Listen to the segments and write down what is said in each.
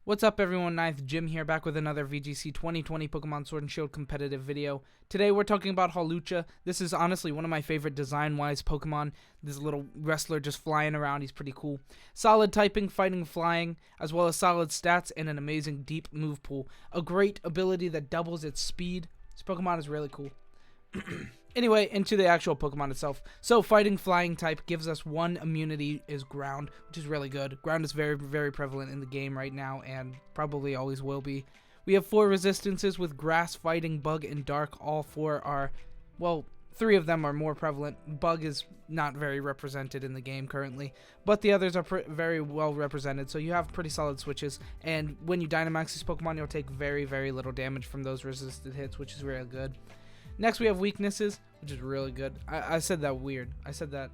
What's up everyone, Ninth Jim here, back with another VGC 2020 Pokemon Sword and Shield competitive video. Today we're talking about Hawlucha. This is honestly one of my favorite design-wise Pokemon. This little wrestler just flying around, he's pretty cool. Solid typing, fighting, flying, as well as solid stats and an amazing deep move pool. A great ability that doubles its speed. This Pokemon is really cool. Anyway, into the actual Pokemon itself. So, fighting flying type gives us one immunity is ground, which is really good. Ground is very, very prevalent in the game right now and probably always will be. We have 4 resistances with grass, fighting, bug, and dark. All 4 are, well, 3 of them are more prevalent. Bug is not very represented in the game currently, but the others are very well represented, so you have pretty solid switches. And when you Dynamax this Pokemon, you'll take very, very little damage from those resisted hits, which is really good. Next, we have weaknesses, which is really good. I said that weird. I said that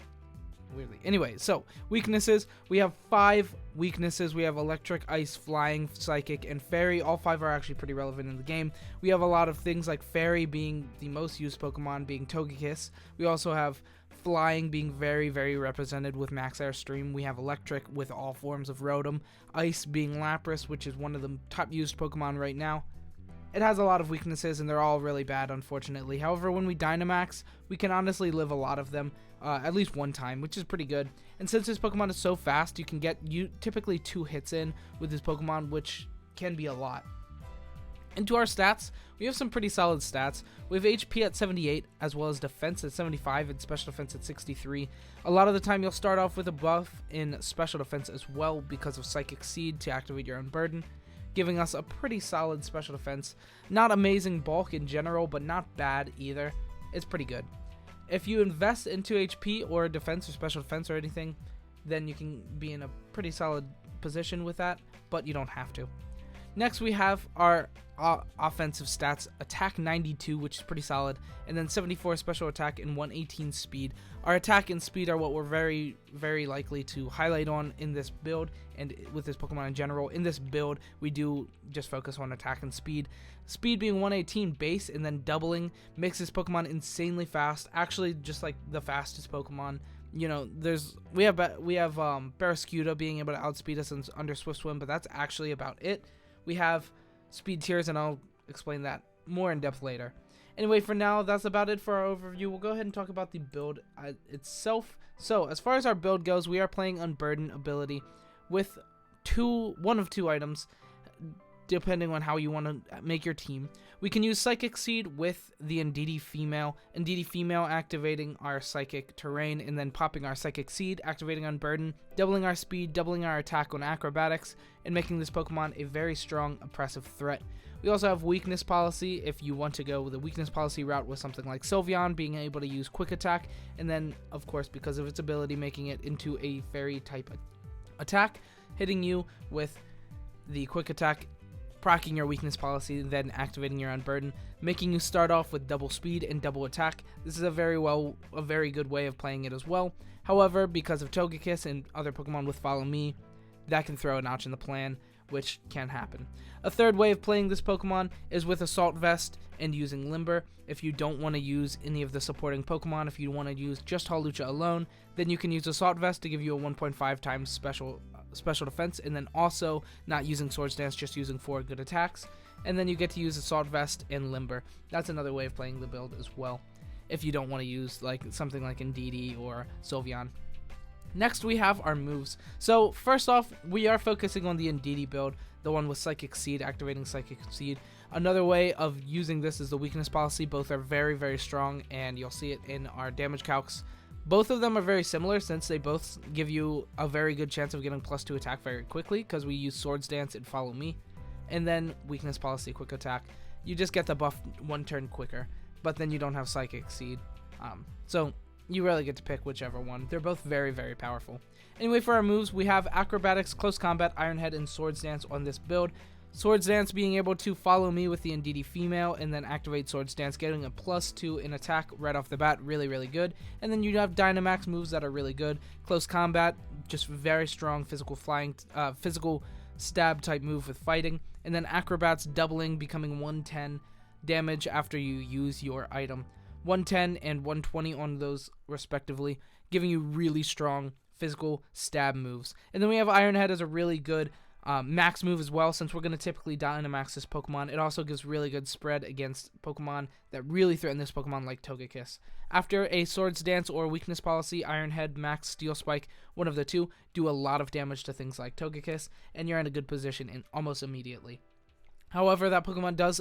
weirdly. Anyway, so weaknesses. We have 5 weaknesses. We have electric, ice, flying, psychic, and fairy. All 5 are actually pretty relevant in the game. We have a lot of things like fairy being the most used Pokemon, being Togekiss. We also have flying being very, very represented with Max Airstream. We have electric with all forms of Rotom. Ice being Lapras, which is one of the top used Pokemon right now. It has a lot of weaknesses, and they're all really bad, unfortunately. However, when we Dynamax, we can honestly live a lot of them, at least one time, which is pretty good. And since this Pokemon is so fast, you can get typically 2 hits in with this Pokemon, which can be a lot. Into our stats, we have some pretty solid stats. We have HP at 78, as well as defense at 75 and special defense at 63. A lot of the time, you'll start off with a buff in special defense as well because of Psychic Seed to activate your Unburden, giving us a pretty solid special defense. Not amazing bulk in general, but not bad either. It's pretty good. If you invest into HP or defense or special defense or anything, then you can be in a pretty solid position with that, but you don't have to. Next, we have our offensive stats. Attack 92, which is pretty solid, and then 74 special attack and 118 speed. Our attack and speed are what we're very, very likely to highlight on in this build, and with this Pokemon in general. In this build, we do just focus on attack and speed. Speed being 118 base, and then doubling makes this Pokemon insanely fast. Actually, just like the fastest Pokemon. You know, we have Barraskewda being able to outspeed us under Swift Swim, but that's actually about it. We have speed tiers, and I'll explain that more in depth later. Anyway, for now, that's about it for our overview. We'll go ahead and talk about the build itself. So, as far as our build goes, we are playing Unburden ability with one of two items, depending on how you want to make your team. We can use Psychic Seed with the Indeedee Female. Indeedee Female activating our Psychic Terrain, and then popping our Psychic Seed, activating Unburden, doubling our speed, doubling our attack on Acrobatics, and making this Pokemon a very strong, oppressive threat. We also have Weakness Policy if you want to go with the Weakness Policy route with something like Sylveon, being able to use Quick Attack, and then, of course, because of its ability, making it into a Fairy type attack, hitting you with the Quick Attack, procking your weakness policy, then activating your Unburden, making you start off with double speed and double attack. This is a very good way of playing it as well. However, because of Togekiss and other Pokemon with Follow Me, that can throw a notch in the plan, which can happen. A third way of playing this Pokemon is with Assault Vest and using Limber. If you don't want to use any of the supporting Pokemon, if you want to use just Hawlucha alone, then you can use Assault Vest to give you a 1.5 times special defense, and then also not using Swords Dance, just using 4 good attacks, and then you get to use Assault Vest and Limber. That's another way of playing the build as well, if you don't want to use like something like Indeedee or Sylveon. Next, we have our moves. So first off, we are focusing on the Indeedee build, the one with Psychic Seed, activating Psychic Seed. Another way of using this is the Weakness Policy. Both are very, very strong, and you'll see it in our damage calcs. Both of them are very similar, since they both give you a very good chance of getting +2 attack very quickly, because we use Swords Dance and Follow Me. And then Weakness Policy, Quick Attack. You just get the buff 1 turn quicker, but then you don't have Psychic Seed. So you really get to pick whichever one. They're both very, very powerful. Anyway, for our moves, we have Acrobatics, Close Combat, Iron Head, and Swords Dance on this build. Swords Dance being able to Follow Me with the Indeedee Female, and then activate Swords Dance, getting a +2 in attack right off the bat. Really, really good. And then you have Dynamax moves that are really good. Close Combat, just very strong physical stab type move with fighting. And then Acrobats doubling, becoming 110 damage after you use your item. 110 and 120 on those respectively, giving you really strong physical stab moves. And then we have Iron Head as a really good max move as well. Since we're going to typically Dynamax this Pokemon, it also gives really good spread against Pokemon that really threaten this Pokemon like Togekiss. After a Swords Dance or Weakness Policy, Iron Head, Max, Steel Spike, one of the two, do a lot of damage to things like Togekiss, and you're in a good position almost immediately. However, that Pokemon does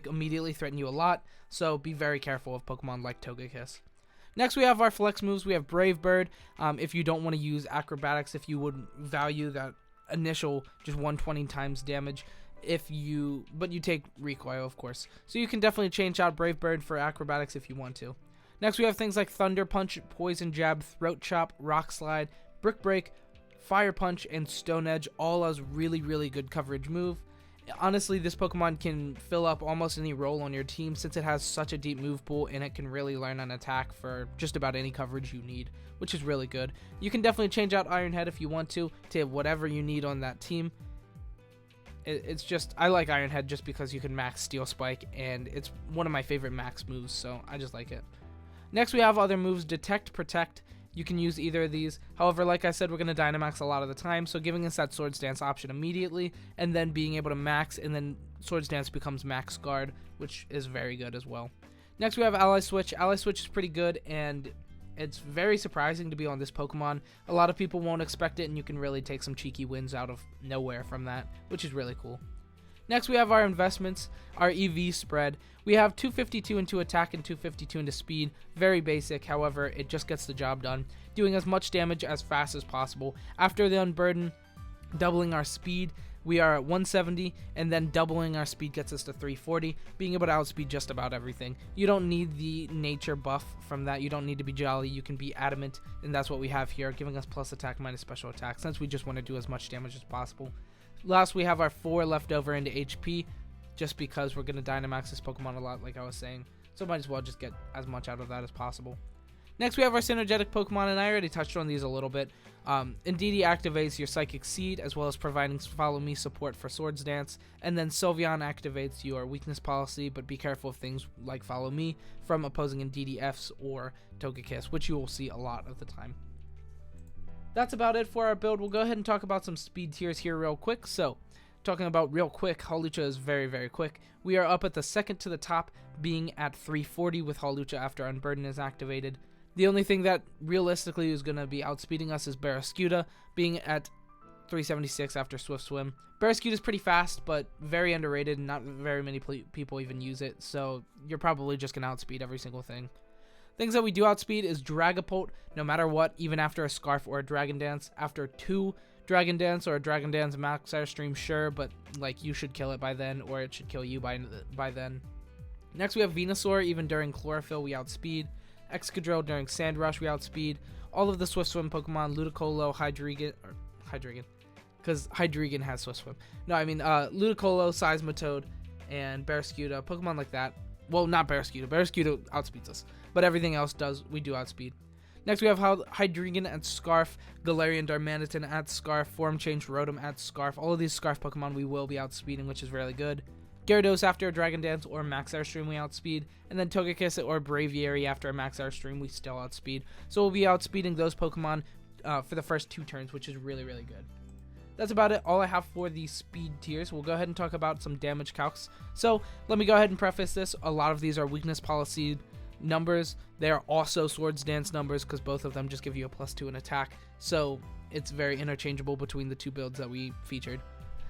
immediately threaten you a lot, so be very careful of Pokemon like Togekiss. Next, we have our flex moves. We have Brave Bird. If you don't want to use Acrobatics, if you would value that initial just 120 times damage, but you take recoil, of course. So you can definitely change out Brave Bird for Acrobatics if you want to. Next, we have things like Thunder Punch, Poison Jab, Throat Chop, Rock Slide, Brick Break, Fire Punch, and Stone Edge, all as really, really good coverage move. Honestly, this Pokemon can fill up almost any role on your team since it has such a deep move pool, and it can really learn an attack for just about any coverage you need, which is really good. You can definitely change out Iron Head if you want to whatever you need on that team. It's just, I like Iron Head just because you can max Steel Spike, and it's one of my favorite max moves, so I just like it. Next, we have other moves, Detect, Protect. You can use either of these. However, like I said, we're going to Dynamax a lot of the time, so giving us that Swords Dance option immediately, and then being able to max, and then Swords Dance becomes Max Guard, which is very good as well. Next, we have Ally Switch. Ally Switch is pretty good, and it's very surprising to be on this Pokemon. A lot of people won't expect it, and you can really take some cheeky wins out of nowhere from that, which is really cool. Next, we have our investments, our EV spread. We have 252 into attack and 252 into speed. Very basic, however, it just gets the job done, doing as much damage as fast as possible. After the Unburden, doubling our speed, we are at 170, and then doubling our speed gets us to 340, being able to outspeed just about everything. You don't need the nature buff from that. You don't need to be jolly. You can be adamant, and that's what we have here, giving us plus attack minus special attack, since we just want to do as much damage as possible. Last, we have our 4 left over into HP, just because we're going to Dynamax this Pokemon a lot, like I was saying. So might as well just get as much out of that as possible. Next, we have our synergetic Pokemon, and I already touched on these a little bit. Indeedee activates your Psychic Seed, as well as providing Follow Me support for Swords Dance. And then Sylveon activates your Weakness Policy, but be careful of things like Follow Me from opposing Indeedee Fs or Togekiss, which you will see a lot of the time. That's about it for our build. We'll go ahead and talk about some speed tiers here real quick. So, talking about real quick, Hawlucha is very, very quick. We are up at the second to the top, being at 340 with Hawlucha after Unburden is activated. The only thing that realistically is going to be outspeeding us is Barraskewda, being at 376 after Swift Swim. Barraskewda is pretty fast, but very underrated, and not very many people even use it, so you're probably just going to outspeed every single thing. Things that we do outspeed is Dragapult, no matter what, even after a Scarf or a Dragon Dance. After 2 Dragon Dance or a Dragon Dance Max Airstream, sure, but like you should kill it by then, or it should kill you by then. Next, we have Venusaur. Even during Chlorophyll, we outspeed. Excadrill during Sand Rush, we outspeed. All of the Swift Swim Pokemon, Ludicolo, Hydreigon, because Hydreigon has Swift Swim. No, I mean Ludicolo, Seismitoad, and Barraskewda, Pokemon like that. Well, not Barraskewda. Barraskewda outspeeds us, but everything else we do outspeed. Next, we have Hydreigon at Scarf, Galarian Darmanitan at Scarf, Form Change Rotom at Scarf. All of these Scarf Pokemon we will be outspeeding, which is really good. Gyarados after a Dragon Dance or Max Airstream we outspeed, and then Togekiss or Braviary after a Max Airstream we still outspeed. So we'll be outspeeding those Pokemon for the first 2 turns, which is really, really good. That's about it, all I have for the speed tiers. We'll go ahead and talk about some damage calcs. So let me go ahead and preface this. A lot of these are weakness policy numbers. They are also Swords Dance numbers because both of them just give you a +2 in attack. So it's very interchangeable between the 2 builds that we featured.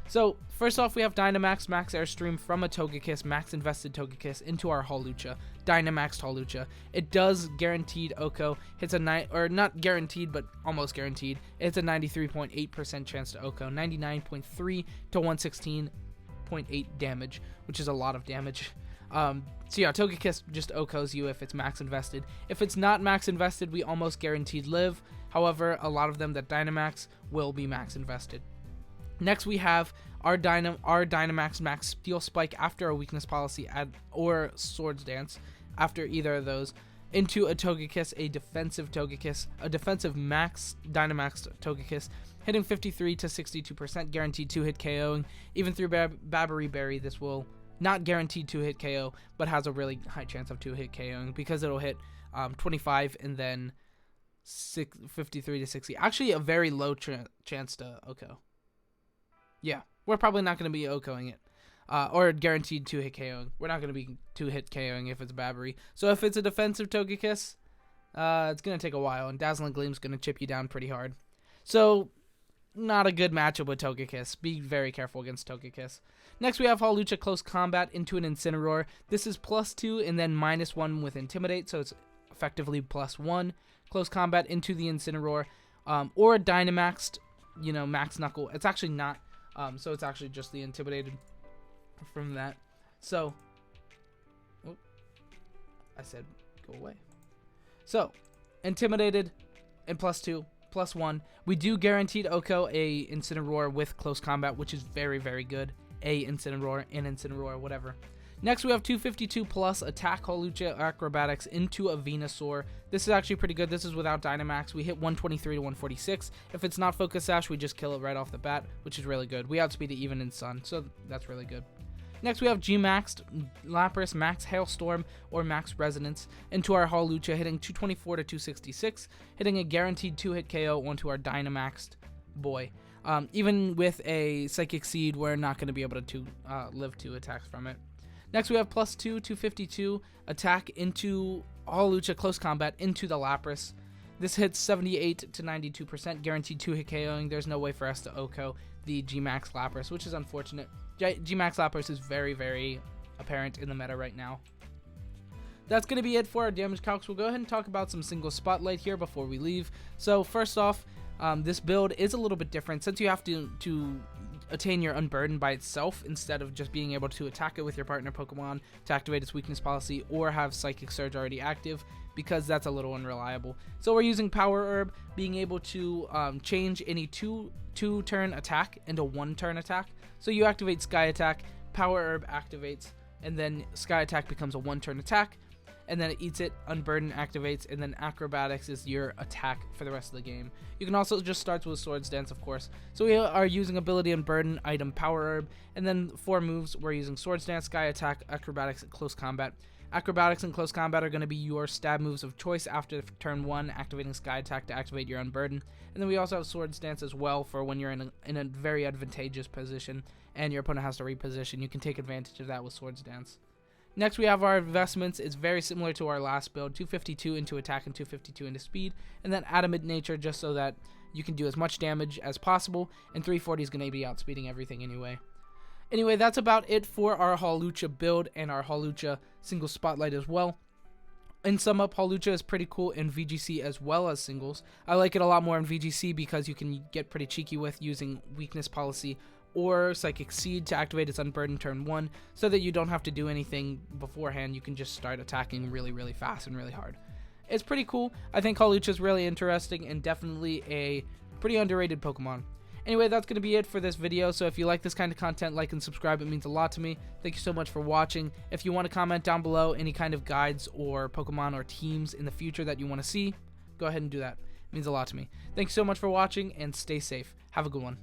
So first off, we have Dynamax Max Airstream from a Togekiss, Max Invested Togekiss, into our Hawlucha, Dynamaxed Hawlucha. It does guaranteed OHKO, hits a or not guaranteed, but almost guaranteed. It's a 93.8% chance to OHKO, 99.3 to 116.8 damage, which is a lot of damage. So yeah, Togekiss just OHKOs you if it's Max Invested. If it's not Max Invested, we almost guaranteed live. However, a lot of them that Dynamax will be Max Invested. Next, we have our Dynamax Max Steel Spike after a Weakness Policy or Swords Dance after either of those into a Togekiss, a defensive Togekiss, a defensive Max Dynamax Togekiss, hitting 53 to 62%, guaranteed 2-hit KOing. Even through Babbery Berry, this will not guaranteed 2-hit KO, but has a really high chance of 2-hit KOing because it'll hit 25 and then 53 to 60. Actually, a very low chance to OHKO. Yeah, we're probably not going to be OKOing it. Or guaranteed 2-hit KOing. We're not going to be 2-hit KOing if it's Babbery. So if it's a defensive Togekiss, it's going to take a while, and Dazzling Gleam's going to chip you down pretty hard. So, not a good matchup with Togekiss. Be very careful against Togekiss. Next, we have Hawlucha Close Combat into an Incineroar. This is +2 and then -1 with Intimidate, so it's effectively +1. Close Combat into the Incineroar, or Dynamaxed, Max Knuckle. It's actually not, so it's actually just the Intimidated from that. So, I said go away. So, Intimidated and +2, +1. We do guaranteed OKO a Incineroar with Close Combat, which is very, very good. A Incineroar, an Incineroar, whatever. Next, we have 252 plus attack Hawlucha Acrobatics into a Venusaur. This is actually pretty good. This is without Dynamax. We hit 123 to 146. If it's not Focus Sash, we just kill it right off the bat, which is really good. We outspeed it even in Sun, so that's really good. Next, we have G-Maxed Lapras, Max Hailstorm, or Max Resonance into our Hawlucha, hitting 224 to 266, hitting a guaranteed 2-hit KO onto our Dynamaxed boy. Even with a Psychic Seed, we're not going to be able to live 2 attacks from it. Next, we have +2, 252 attack into Hawlucha Close Combat into the Lapras. This hits 78 to 92%, guaranteed 2-hit KOing. There's no way for us to OKO the G-Max Lapras, which is unfortunate. G-Max Lapras is very, very apparent in the meta right now. That's going to be it for our damage calcs. We'll go ahead and talk about some single spotlight here before we leave. So first off, this build is a little bit different since you have to attain your Unburden by itself instead of just being able to attack it with your partner Pokemon to activate its weakness policy or have Psychic Surge already active, because that's a little unreliable. So we're using Power Herb, being able to change any two-turn attack into 1-turn attack. So you activate Sky Attack, Power Herb activates, and then Sky Attack becomes a 1-turn attack, and then it eats it, Unburden activates, and then Acrobatics is your attack for the rest of the game. You can also just start with Swords Dance, of course. So we are using Ability Unburden, item Power Herb, and then 4 moves. We're using Swords Dance, Sky Attack, Acrobatics, and Close Combat. Acrobatics and Close Combat are going to be your stab moves of choice after turn 1, activating Sky Attack to activate your Unburden. And then we also have Swords Dance as well for when you're in a very advantageous position and your opponent has to reposition. You can take advantage of that with Swords Dance. Next, we have our investments. It's very similar to our last build, 252 into attack and 252 into speed, and then Adamant Nature just so that you can do as much damage as possible, and 340 is going to be outspeeding everything anyway. Anyway, that's about it for our Hawlucha build and our Hawlucha single spotlight as well. In sum up, Hawlucha is pretty cool in VGC as well as singles. I like it a lot more in VGC because you can get pretty cheeky with using weakness policy or Psychic Seed to activate its Unburden turn 1 so that you don't have to do anything beforehand. You can just start attacking really, really fast and really hard. It's pretty cool. I think Hawlucha is really interesting and definitely a pretty underrated Pokemon. Anyway, that's going to be it for this video, so if you like this kind of content, like and subscribe. It means a lot to me. Thank you so much for watching. If you want to comment down below any kind of guides or Pokemon or teams in the future that you want to see, go ahead and do that. It means a lot to me. Thank you so much for watching, and stay safe. Have a good one.